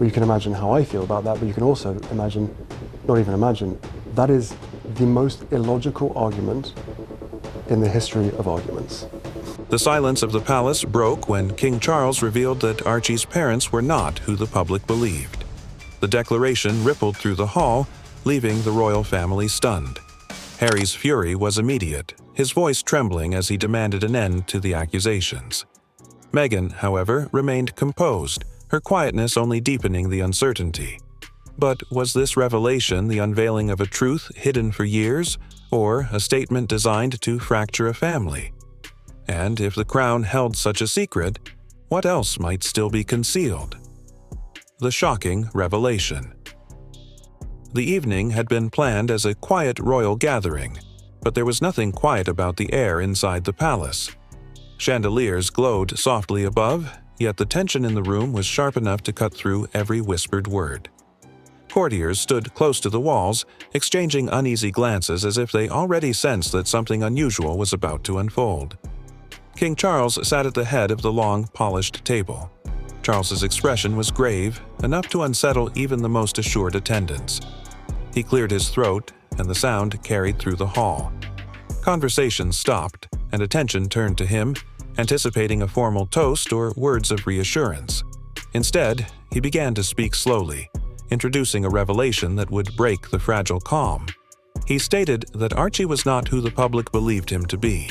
Well, you can imagine how I feel about that, but you can also imagine, not even imagine, that is the most illogical argument in the history of arguments. The silence of the palace broke when King Charles revealed that Archie's parents were not who the public believed. The declaration rippled through the hall, leaving the royal family stunned. Harry's fury was immediate, his voice trembling as he demanded an end to the accusations. Meghan, however, remained composed, her quietness only deepening the uncertainty. But was this revelation the unveiling of a truth hidden for years, or a statement designed to fracture a family? And if the crown held such a secret, what else might still be concealed? The shocking revelation. The evening had been planned as a quiet royal gathering, but there was nothing quiet about the air inside the palace. Chandeliers glowed softly above, yet the tension in the room was sharp enough to cut through every whispered word. Courtiers stood close to the walls, exchanging uneasy glances as if they already sensed that something unusual was about to unfold. King Charles sat at the head of the long, polished table. Charles's expression was grave, enough to unsettle even the most assured attendants. He cleared his throat, and the sound carried through the hall. Conversation stopped, and attention turned to him, anticipating a formal toast or words of reassurance. Instead, he began to speak slowly, introducing a revelation that would break the fragile calm. He stated that Archie was not who the public believed him to be.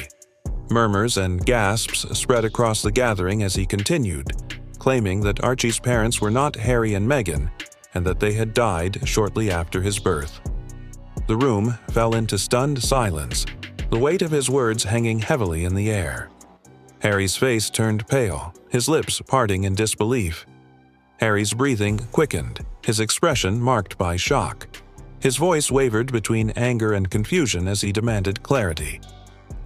Murmurs and gasps spread across the gathering as he continued, claiming that Archie's parents were not Harry and Meghan, and that they had died shortly after his birth. The room fell into stunned silence, the weight of his words hanging heavily in the air. Harry's face turned pale, his lips parting in disbelief. Harry's breathing quickened, his expression marked by shock. His voice wavered between anger and confusion as he demanded clarity.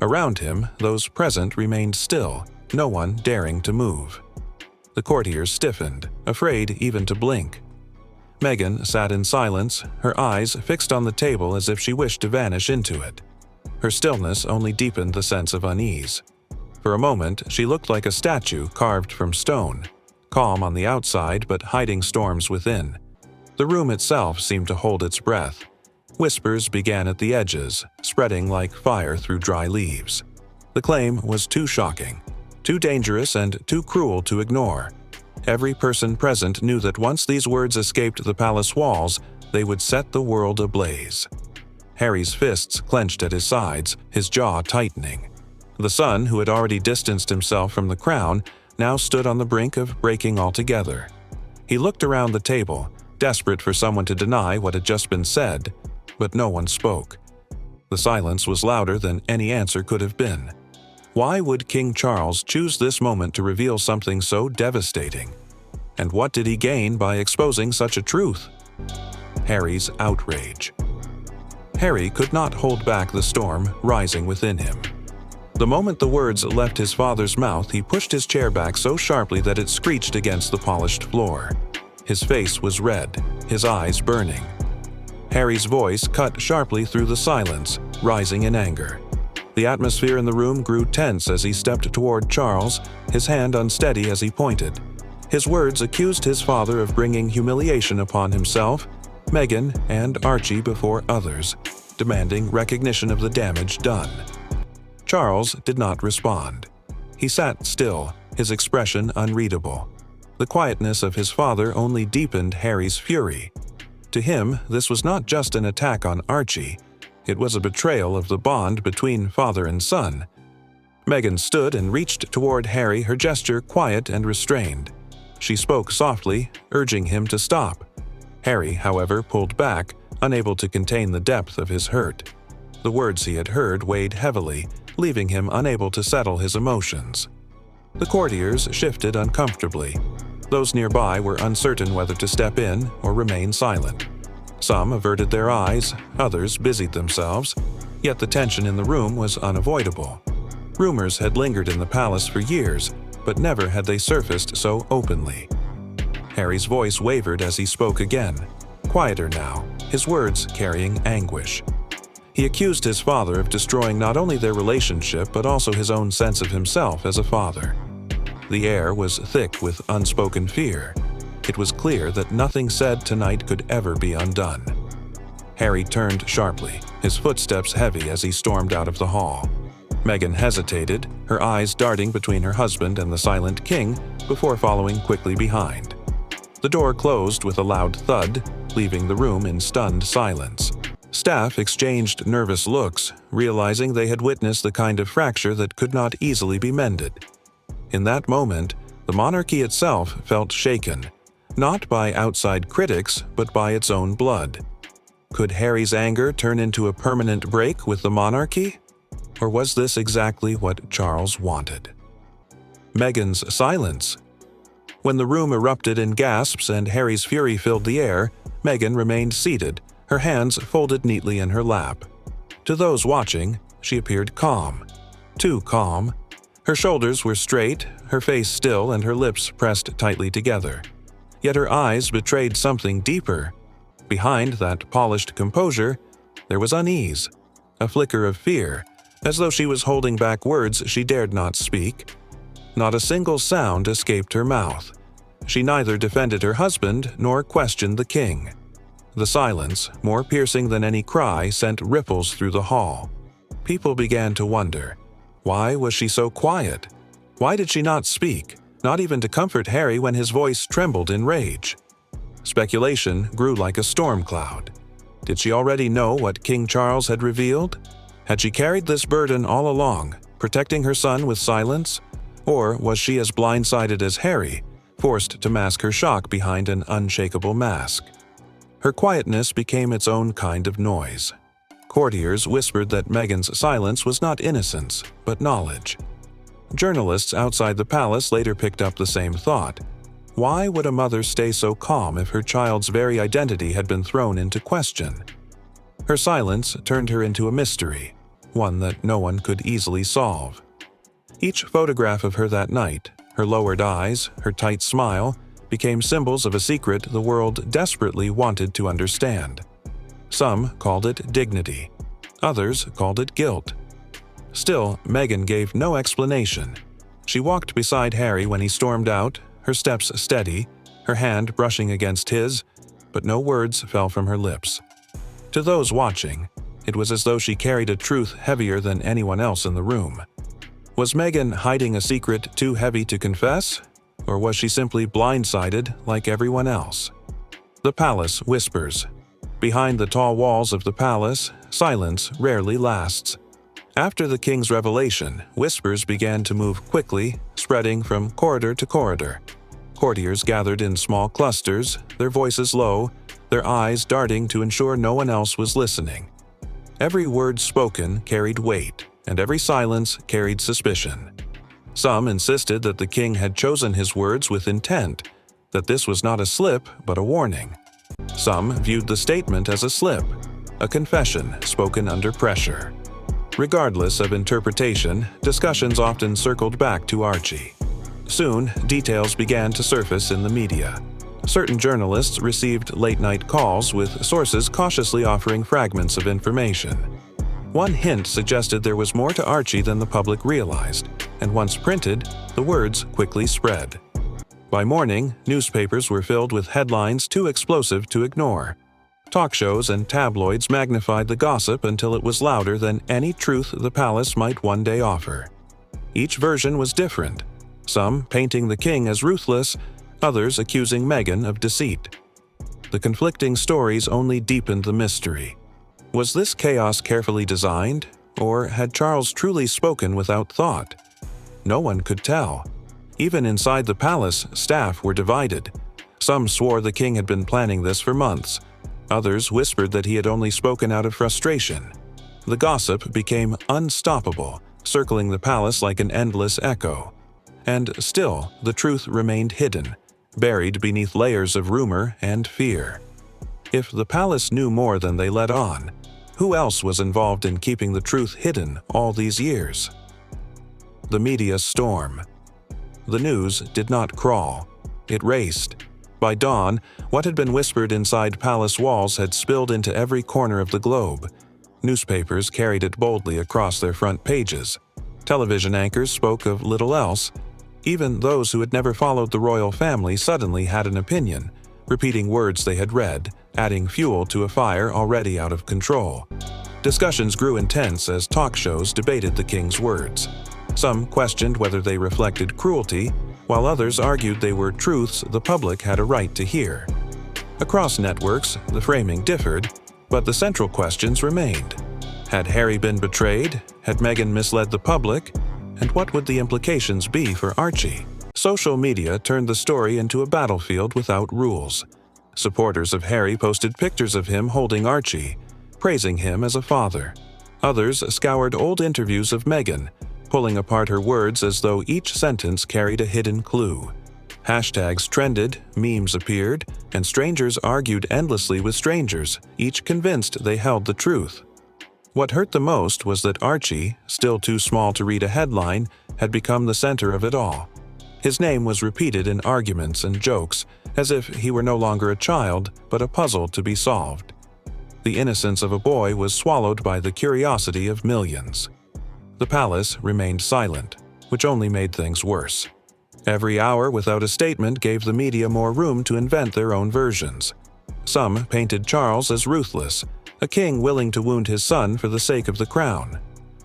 Around him, those present remained still, no one daring to move. The courtiers stiffened, afraid even to blink. Meghan sat in silence, her eyes fixed on the table as if she wished to vanish into it. Her stillness only deepened the sense of unease. For a moment, she looked like a statue carved from stone, calm on the outside but hiding storms within. The room itself seemed to hold its breath. Whispers began at the edges, spreading like fire through dry leaves. The claim was too shocking, too dangerous and too cruel to ignore. Every person present knew that once these words escaped the palace walls, they would set the world ablaze. Harry's fists clenched at his sides, his jaw tightening. The son, who had already distanced himself from the crown, now stood on the brink of breaking altogether. He looked around the table, desperate for someone to deny what had just been said, but no one spoke. The silence was louder than any answer could have been. Why would King Charles choose this moment to reveal something so devastating? And what did he gain by exposing such a truth? Harry's outrage. Harry could not hold back the storm rising within him. The moment the words left his father's mouth, he pushed his chair back so sharply that it screeched against the polished floor. His face was red, his eyes burning. Harry's voice cut sharply through the silence, rising in anger. The atmosphere in the room grew tense as he stepped toward Charles, his hand unsteady as he pointed. His words accused his father of bringing humiliation upon himself, Meghan, and Archie before others, demanding recognition of the damage done. Charles did not respond. He sat still, his expression unreadable. The quietness of his father only deepened Harry's fury. To him, this was not just an attack on Archie. It was a betrayal of the bond between father and son. Meghan stood and reached toward Harry, her gesture quiet and restrained. She spoke softly, urging him to stop. Harry, however, pulled back, unable to contain the depth of his hurt. The words he had heard weighed heavily, leaving him unable to settle his emotions. The courtiers shifted uncomfortably. Those nearby were uncertain whether to step in or remain silent. Some averted their eyes, others busied themselves, yet the tension in the room was unavoidable. Rumors had lingered in the palace for years, but never had they surfaced so openly. Harry's voice wavered as he spoke again, quieter now, his words carrying anguish. He accused his father of destroying not only their relationship but also his own sense of himself as a father. The air was thick with unspoken fear. it was clear that nothing said tonight could ever be undone. Harry turned sharply, his footsteps heavy as he stormed out of the hall. Meghan hesitated, her eyes darting between her husband and the silent king before following quickly behind. The door closed with a loud thud, leaving the room in stunned silence. Staff exchanged nervous looks, realizing they had witnessed the kind of fracture that could not easily be mended. In that moment, the monarchy itself felt shaken, not by outside critics, but by its own blood. Could Harry's anger turn into a permanent break with the monarchy? Or was this exactly what Charles wanted? Meghan's silence. When the room erupted in gasps and Harry's fury filled the air, Meghan remained seated, her hands folded neatly in her lap. To those watching, she appeared calm. Too calm. Her shoulders were straight, her face still, and her lips pressed tightly together. Yet her eyes betrayed something deeper. Behind that polished composure, there was unease, a flicker of fear, as though she was holding back words she dared not speak. Not a single sound escaped her mouth. She neither defended her husband nor questioned the king. The silence, more piercing than any cry, sent ripples through the hall. People began to wonder, why was she so quiet? Why did she not speak, not even to comfort Harry when his voice trembled in rage? Speculation grew like a storm cloud. Did she already know what King Charles had revealed? Had she carried this burden all along, protecting her son with silence? Or was she as blindsided as Harry, forced to mask her shock behind an unshakable mask? Her quietness became its own kind of noise. Courtiers whispered that Meghan's silence was not innocence, but knowledge. Journalists outside the palace later picked up the same thought. Why would a mother stay so calm if her child's very identity had been thrown into question? Her silence turned her into a mystery, one that no one could easily solve. Each photograph of her that night, her lowered eyes, her tight smile, became symbols of a secret the world desperately wanted to understand. Some called it dignity. Others called it guilt. Still, Meghan gave no explanation. She walked beside Harry when he stormed out, her steps steady, her hand brushing against his, but no words fell from her lips. To those watching, it was as though she carried a truth heavier than anyone else in the room. Was Meghan hiding a secret too heavy to confess? Or was she simply blindsided like everyone else? The palace whispers. Behind the tall walls of the palace, silence rarely lasts. After the king's revelation, whispers began to move quickly, spreading from corridor to corridor. Courtiers gathered in small clusters, their voices low, their eyes darting to ensure no one else was listening. Every word spoken carried weight, and every silence carried suspicion. Some insisted that the king had chosen his words with intent, that this was not a slip but a warning. Some viewed the statement as a slip, a confession spoken under pressure. Regardless of interpretation, discussions often circled back to Archie. Soon, details began to surface in the media. Certain journalists received late-night calls with sources cautiously offering fragments of information. One hint suggested there was more to Archie than the public realized, and once printed, the words quickly spread. By morning, newspapers were filled with headlines too explosive to ignore. Talk shows and tabloids magnified the gossip until it was louder than any truth the palace might one day offer. Each version was different, some painting the king as ruthless, others accusing Meghan of deceit. The conflicting stories only deepened the mystery. Was this chaos carefully designed, or had Charles truly spoken without thought? No one could tell. Even inside the palace, staff were divided. Some swore the king had been planning this for months. Others whispered that he had only spoken out of frustration. The gossip became unstoppable, circling the palace like an endless echo. And still, the truth remained hidden, buried beneath layers of rumor and fear. If the palace knew more than they let on, who else was involved in keeping the truth hidden all these years? The media storm. The news did not crawl. It raced. By dawn, what had been whispered inside palace walls had spilled into every corner of the globe. Newspapers carried it boldly across their front pages. Television anchors spoke of little else. Even those who had never followed the royal family suddenly had an opinion, repeating words they had read, adding fuel to a fire already out of control. Discussions grew intense as talk shows debated the king's words. Some questioned whether they reflected cruelty, while others argued they were truths the public had a right to hear. Across networks, the framing differed, but the central questions remained. Had Harry been betrayed? Had Meghan misled the public? And what would the implications be for Archie? Social media turned the story into a battlefield without rules. Supporters of Harry posted pictures of him holding Archie, praising him as a father. Others scoured old interviews of Meghan, pulling apart her words as though each sentence carried a hidden clue. Hashtags trended, memes appeared, and strangers argued endlessly with strangers, each convinced they held the truth. What hurt the most was that Archie, still too small to read a headline, had become the center of it all. His name was repeated in arguments and jokes, as if he were no longer a child, but a puzzle to be solved. The innocence of a boy was swallowed by the curiosity of millions. The palace remained silent, which only made things worse. Every hour without a statement gave the media more room to invent their own versions. Some painted Charles as ruthless, a king willing to wound his son for the sake of the crown.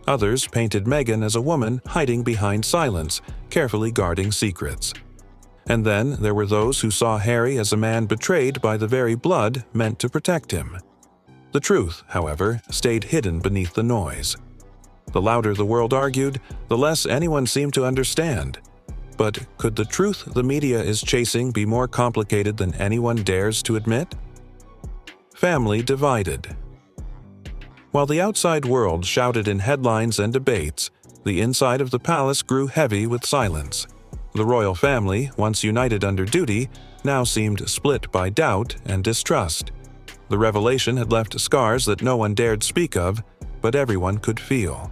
Others painted Meghan as a woman hiding behind silence, carefully guarding secrets. And then there were those who saw Harry as a man betrayed by the very blood meant to protect him. The truth, however, stayed hidden beneath the noise. The louder the world argued, the less anyone seemed to understand. But could the truth the media is chasing be more complicated than anyone dares to admit? Family divided. While the outside world shouted in headlines and debates, the inside of the palace grew heavy with silence. The royal family, once united under duty, now seemed split by doubt and distrust. The revelation had left scars that no one dared speak of, but everyone could feel.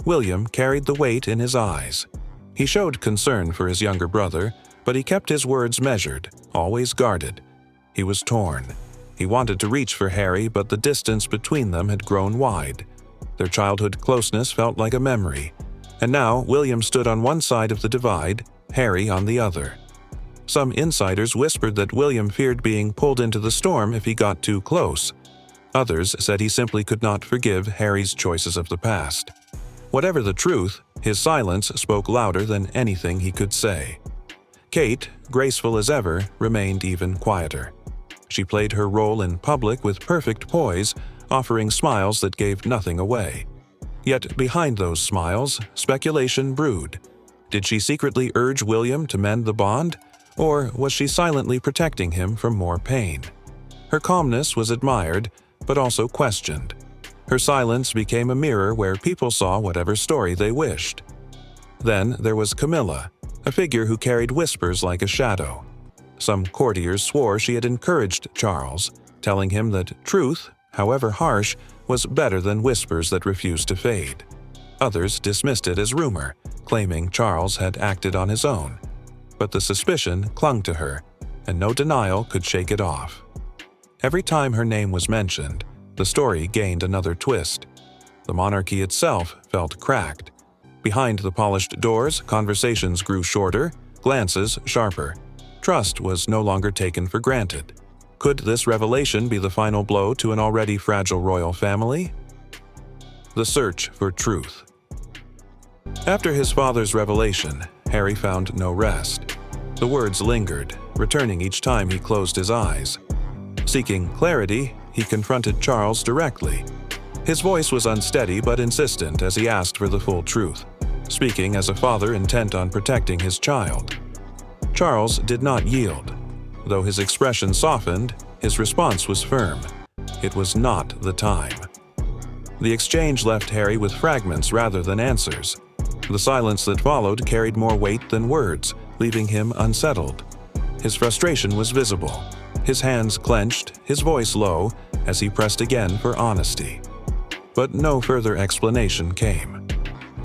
William carried the weight in his eyes. He showed concern for his younger brother, but he kept his words measured, always guarded. He was torn. He wanted to reach for Harry, but the distance between them had grown wide. Their childhood closeness felt like a memory, and now William stood on one side of the divide, Harry on the other. Some insiders whispered that William feared being pulled into the storm if he got too close. Others said he simply could not forgive Harry's choices of the past. Whatever the truth, his silence spoke louder than anything he could say. Kate, graceful as ever, remained even quieter. She played her role in public with perfect poise, offering smiles that gave nothing away. Yet behind those smiles, speculation brewed. Did she secretly urge William to mend the bond, or was she silently protecting him from more pain? Her calmness was admired, but also questioned. Her silence became a mirror where people saw whatever story they wished. Then there was Camilla, a figure who carried whispers like a shadow. Some courtiers swore she had encouraged Charles, telling him that truth, however harsh, was better than whispers that refused to fade. Others dismissed it as rumor, claiming Charles had acted on his own. But the suspicion clung to her, and no denial could shake it off. Every time her name was mentioned, the story gained another twist. The monarchy itself felt cracked. Behind the polished doors, conversations grew shorter, glances sharper. Trust was no longer taken for granted. Could this revelation be the final blow to an already fragile royal family? The search for truth. After his father's revelation, Harry found no rest. The words lingered, returning each time he closed his eyes. Seeking clarity, he confronted Charles directly. His voice was unsteady but insistent as he asked for the full truth, speaking as a father intent on protecting his child. Charles did not yield. Though his expression softened, his response was firm. It was not the time. The exchange left Harry with fragments rather than answers. The silence that followed carried more weight than words, leaving him unsettled. His frustration was visible. His hands clenched, his voice low, as he pressed again for honesty. But no further explanation came.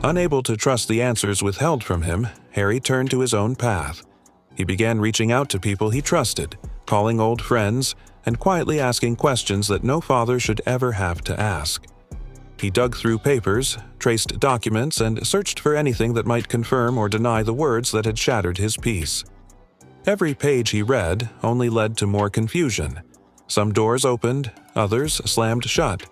Unable to trust the answers withheld from him, Harry turned to his own path. He began reaching out to people he trusted, calling old friends, and quietly asking questions that no father should ever have to ask. He dug through papers, traced documents, and searched for anything that might confirm or deny the words that had shattered his peace. Every page he read only led to more confusion. Some doors opened, others slammed shut.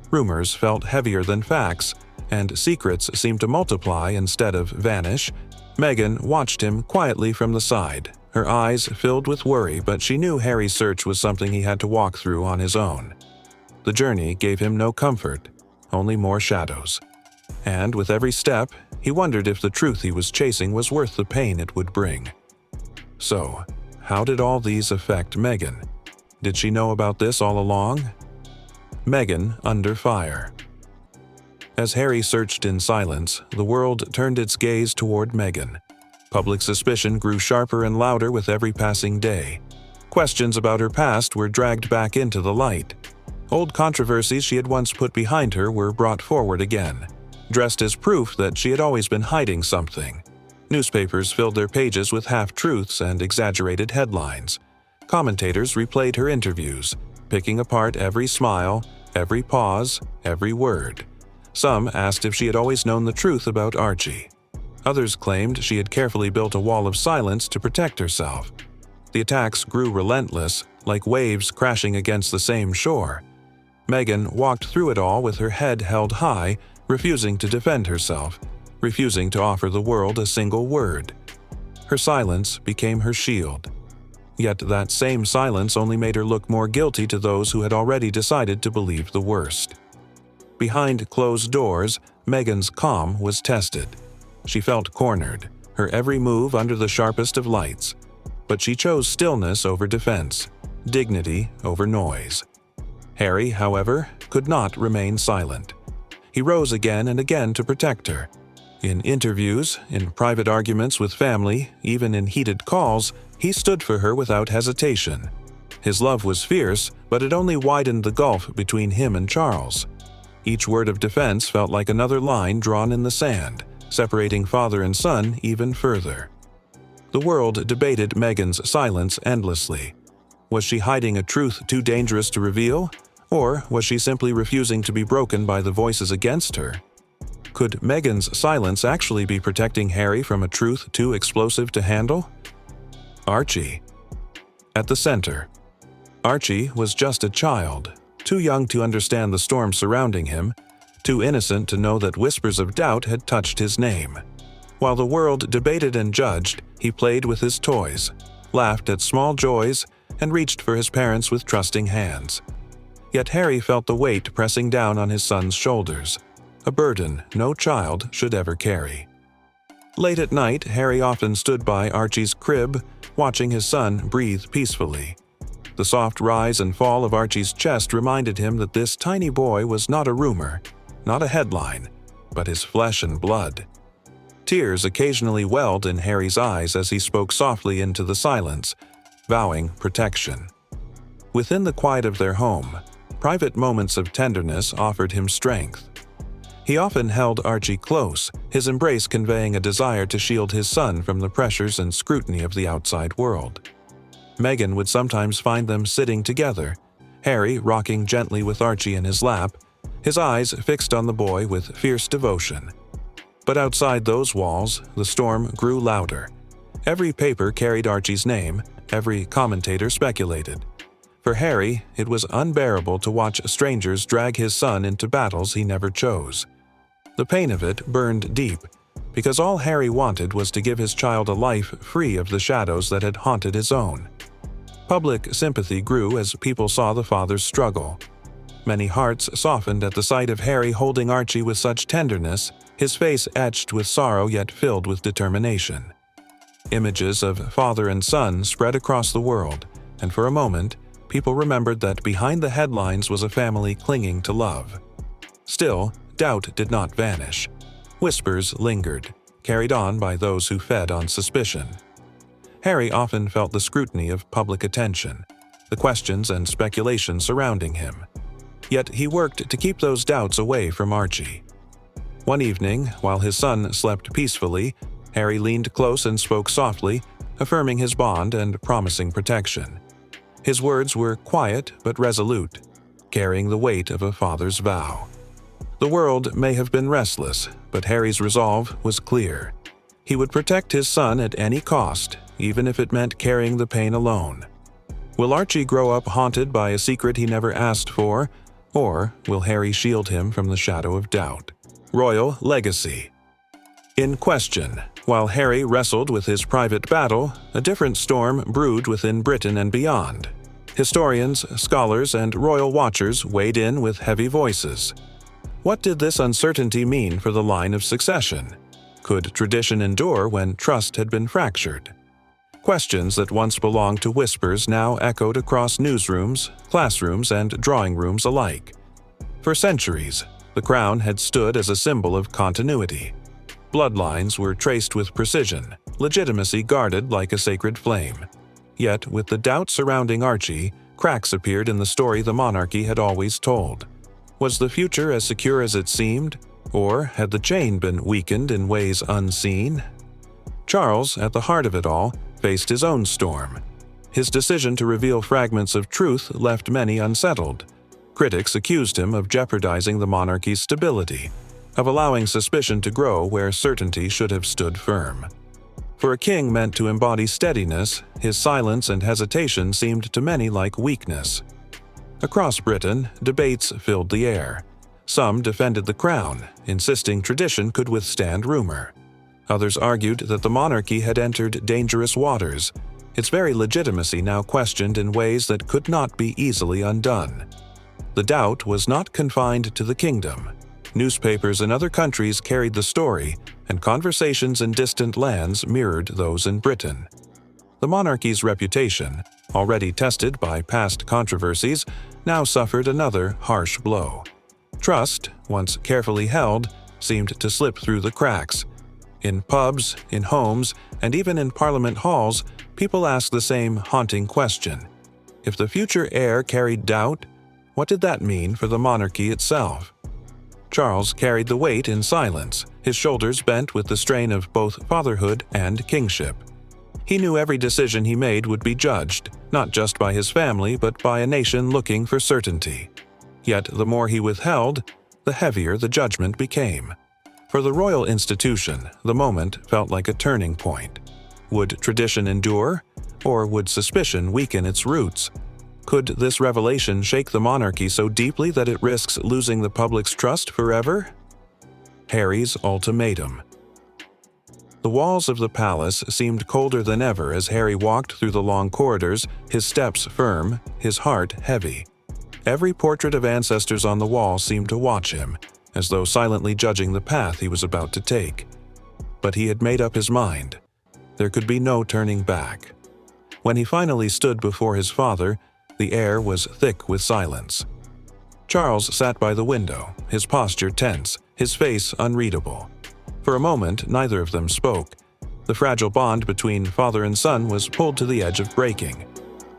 Rumors felt heavier than facts, and secrets seemed to multiply instead of vanish. Meghan watched him quietly from the side, her eyes filled with worry, but she knew Harry's search was something he had to walk through on his own. The journey gave him no comfort, only more shadows. And with every step, he wondered if the truth he was chasing was worth the pain it would bring. So, how did all these affect Meghan? Did she know about this all along? Meghan under fire. As Harry searched in silence, the world turned its gaze toward Meghan. Public suspicion grew sharper and louder with every passing day. Questions about her past were dragged back into the light. Old controversies she had once put behind her were brought forward again, dressed as proof that she had always been hiding something. Newspapers filled their pages with half-truths and exaggerated headlines. Commentators replayed her interviews, picking apart every smile, every pause, every word. Some asked if she had always known the truth about Archie. Others claimed she had carefully built a wall of silence to protect herself. The attacks grew relentless, like waves crashing against the same shore. Meghan walked through it all with her head held high, refusing to defend herself, refusing to offer the world a single word. Her silence became her shield. Yet that same silence only made her look more guilty to those who had already decided to believe the worst. Behind closed doors, Meghan's calm was tested. She felt cornered, her every move under the sharpest of lights. But she chose stillness over defense, dignity over noise. Harry, however, could not remain silent. He rose again and again to protect her. In interviews, in private arguments with family, even in heated calls, he stood for her without hesitation. His love was fierce, but it only widened the gulf between him and Charles. Each word of defense felt like another line drawn in the sand, separating father and son even further. The world debated Meghan's silence endlessly. Was she hiding a truth too dangerous to reveal, or was she simply refusing to be broken by the voices against her? Could Meghan's silence actually be protecting Harry from a truth too explosive to handle? Archie. At the center. Archie was just a child, too young to understand the storm surrounding him, too innocent to know that whispers of doubt had touched his name. While the world debated and judged, he played with his toys, laughed at small joys, and reached for his parents with trusting hands. Yet Harry felt the weight pressing down on his son's shoulders, a burden no child should ever carry. Late at night, Harry often stood by Archie's crib, watching his son breathe peacefully. The soft rise and fall of Archie's chest reminded him that this tiny boy was not a rumor, not a headline, but his flesh and blood. Tears occasionally welled in Harry's eyes as he spoke softly into the silence, vowing protection. Within the quiet of their home, private moments of tenderness offered him strength. He often held Archie close, his embrace conveying a desire to shield his son from the pressures and scrutiny of the outside world. Meghan would sometimes find them sitting together, Harry rocking gently with Archie in his lap, his eyes fixed on the boy with fierce devotion. But outside those walls, the storm grew louder. Every paper carried Archie's name, every commentator speculated. For Harry, it was unbearable to watch strangers drag his son into battles he never chose. The pain of it burned deep, because all Harry wanted was to give his child a life free of the shadows that had haunted his own. Public sympathy grew as people saw the father's struggle. Many hearts softened at the sight of Harry holding Archie with such tenderness, his face etched with sorrow yet filled with determination. Images of father and son spread across the world, and for a moment, people remembered that behind the headlines was a family clinging to love. Still, doubt did not vanish. Whispers lingered, carried on by those who fed on suspicion. Harry often felt the scrutiny of public attention, the questions and speculation surrounding him. Yet he worked to keep those doubts away from Archie. One evening, while his son slept peacefully, Harry leaned close and spoke softly, affirming his bond and promising protection. His words were quiet but resolute, carrying the weight of a father's vow. The world may have been restless, but Harry's resolve was clear. He would protect his son at any cost, even if it meant carrying the pain alone. Will Archie grow up haunted by a secret he never asked for, or will Harry shield him from the shadow of doubt? Royal Legacy. In Question. While Harry wrestled with his private battle, a different storm brewed within Britain and beyond. Historians, scholars, and royal watchers weighed in with heavy voices. What did this uncertainty mean for the line of succession? Could tradition endure when trust had been fractured? Questions that once belonged to whispers now echoed across newsrooms, classrooms, and drawing rooms alike. For centuries, the crown had stood as a symbol of continuity. Bloodlines were traced with precision, legitimacy guarded like a sacred flame. Yet, with the doubt surrounding Archie, cracks appeared in the story the monarchy had always told. Was the future as secure as it seemed, or had the chain been weakened in ways unseen? Charles, at the heart of it all, faced his own storm. His decision to reveal fragments of truth left many unsettled. Critics accused him of jeopardizing the monarchy's stability, of allowing suspicion to grow where certainty should have stood firm. For a king meant to embody steadiness, his silence and hesitation seemed to many like weakness. Across Britain, debates filled the air. Some defended the crown, insisting tradition could withstand rumor. Others argued that the monarchy had entered dangerous waters, its very legitimacy now questioned in ways that could not be easily undone. The doubt was not confined to the kingdom. Newspapers in other countries carried the story, and conversations in distant lands mirrored those in Britain. The monarchy's reputation, already tested by past controversies, now suffered another harsh blow. Trust, once carefully held, seemed to slip through the cracks. In pubs, in homes, and even in Parliament halls, people asked the same haunting question. If the future heir carried doubt, what did that mean for the monarchy itself? Charles carried the weight in silence, his shoulders bent with the strain of both fatherhood and kingship. He knew every decision he made would be judged, not just by his family but by a nation looking for certainty. Yet the more he withheld, the heavier the judgment became. For the royal institution, the moment felt like a turning point. Would tradition endure, or would suspicion weaken its roots? Could this revelation shake the monarchy so deeply that it risks losing the public's trust forever? Harry's ultimatum. The walls of the palace seemed colder than ever as Harry walked through the long corridors, his steps firm, his heart heavy. Every portrait of ancestors on the wall seemed to watch him, as though silently judging the path he was about to take. But he had made up his mind. There could be no turning back. When he finally stood before his father, the air was thick with silence. Charles sat by the window, his posture tense, his face unreadable. For a moment, neither of them spoke. The fragile bond between father and son was pulled to the edge of breaking.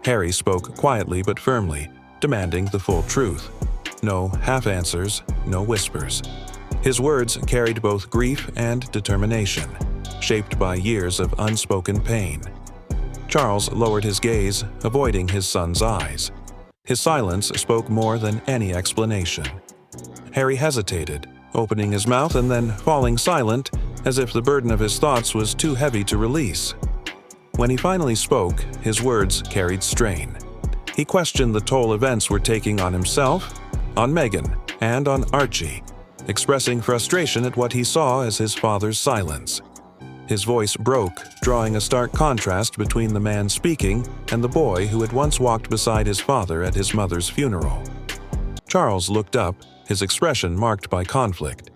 Harry spoke quietly but firmly, demanding the full truth. No half-answers, no whispers. His words carried both grief and determination, shaped by years of unspoken pain. Charles lowered his gaze, avoiding his son's eyes. His silence spoke more than any explanation. Harry hesitated, opening his mouth and then falling silent, as if the burden of his thoughts was too heavy to release. When he finally spoke, his words carried strain. He questioned the toll events were taking on himself, on Meghan, and on Archie, expressing frustration at what he saw as his father's silence. His voice broke, drawing a stark contrast between the man speaking and the boy who had once walked beside his father at his mother's funeral. Charles looked up, his expression marked by conflict.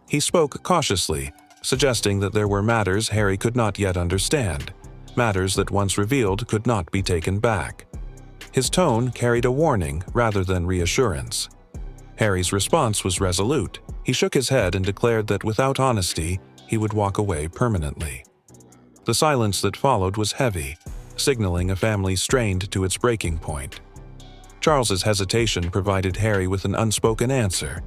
He spoke cautiously, suggesting that there were matters Harry could not yet understand, matters that once revealed could not be taken back. His tone carried a warning rather than reassurance. Harry's response was resolute. He shook his head and declared that without honesty, he would walk away permanently. The silence that followed was heavy, signaling a family strained to its breaking point. Charles's hesitation provided Harry with an unspoken answer.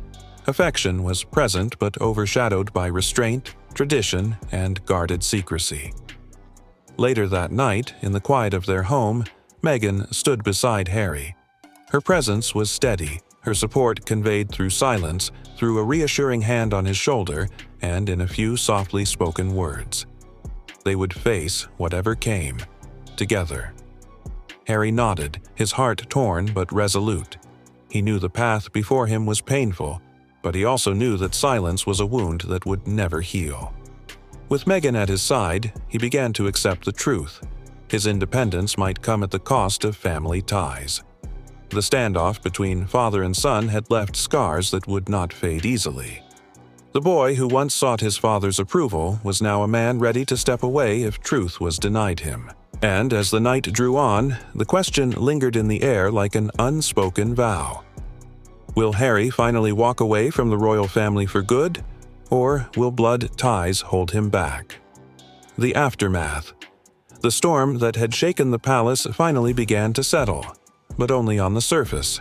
Affection was present but overshadowed by restraint, tradition, and guarded secrecy. Later that night, in the quiet of their home, Meghan stood beside Harry. Her presence was steady, her support conveyed through silence, through a reassuring hand on his shoulder, and in a few softly spoken words. They would face whatever came, together. Harry nodded, his heart torn but resolute. He knew the path before him was painful, but he also knew that silence was a wound that would never heal. With Meghan at his side, he began to accept the truth. His independence might come at the cost of family ties. The standoff between father and son had left scars that would not fade easily. The boy who once sought his father's approval was now a man ready to step away if truth was denied him. And as the night drew on, the question lingered in the air like an unspoken vow. Will Harry finally walk away from the royal family for good, or will blood ties hold him back? The aftermath. The storm that had shaken the palace finally began to settle, but only on the surface.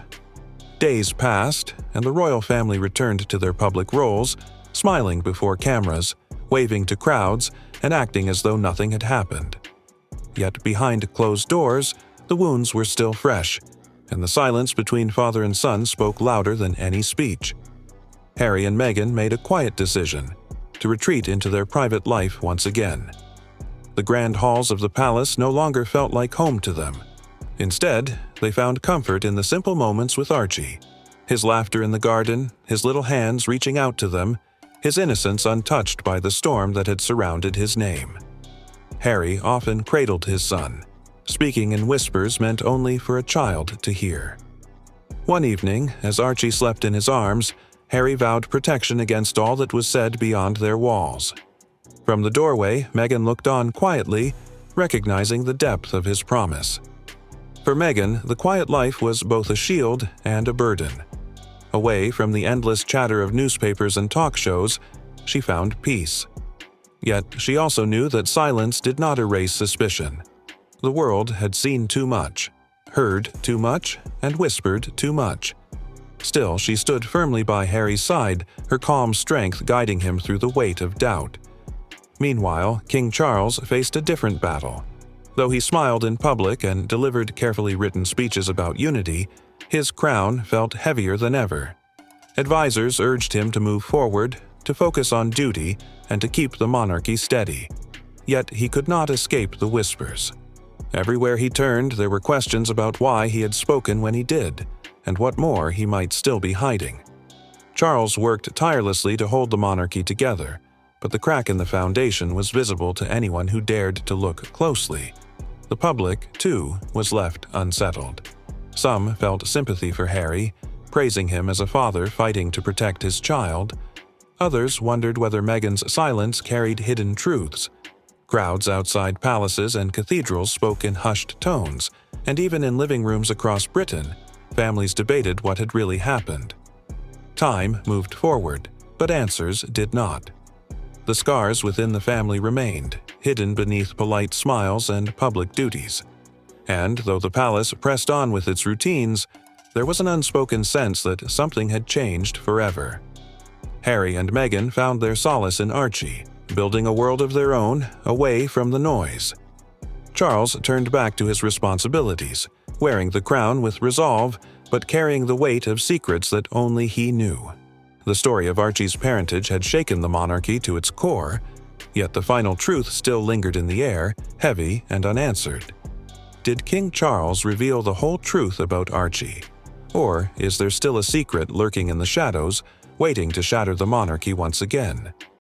Days passed, and the royal family returned to their public roles, smiling before cameras, waving to crowds, and acting as though nothing had happened. Yet behind closed doors, the wounds were still fresh, and the silence between father and son spoke louder than any speech. Harry and Meghan made a quiet decision to retreat into their private life once again. The grand halls of the palace no longer felt like home to them. Instead, they found comfort in the simple moments with Archie. His laughter in the garden, his little hands reaching out to them, his innocence untouched by the storm that had surrounded his name. Harry often cradled his son. Speaking in whispers meant only for a child to hear. One evening, as Archie slept in his arms, Harry vowed protection against all that was said beyond their walls. From the doorway, Meghan looked on quietly, recognizing the depth of his promise. For Meghan, the quiet life was both a shield and a burden. Away from the endless chatter of newspapers and talk shows, she found peace. Yet she also knew that silence did not erase suspicion. The world had seen too much, heard too much, and whispered too much. Still, she stood firmly by Harry's side, her calm strength guiding him through the weight of doubt. Meanwhile, King Charles faced a different battle. Though he smiled in public and delivered carefully written speeches about unity, his crown felt heavier than ever. Advisors urged him to move forward, to focus on duty, and to keep the monarchy steady. Yet he could not escape the whispers. Everywhere he turned, there were questions about why he had spoken when he did, and what more he might still be hiding. Charles worked tirelessly to hold the monarchy together, but the crack in the foundation was visible to anyone who dared to look closely. The public, too, was left unsettled. Some felt sympathy for Harry, praising him as a father fighting to protect his child. Others wondered whether Meghan's silence carried hidden truths. Crowds outside palaces and cathedrals spoke in hushed tones, and even in living rooms across Britain, families debated what had really happened. Time moved forward, but answers did not. The scars within the family remained, hidden beneath polite smiles and public duties. And though the palace pressed on with its routines, there was an unspoken sense that something had changed forever. Harry and Meghan found their solace in Archie, building a world of their own, away from the noise. Charles turned back to his responsibilities, wearing the crown with resolve, but carrying the weight of secrets that only he knew. The story of Archie's parentage had shaken the monarchy to its core, yet the final truth still lingered in the air, heavy and unanswered. Did King Charles reveal the whole truth about Archie? Or is there still a secret lurking in the shadows, waiting to shatter the monarchy once again?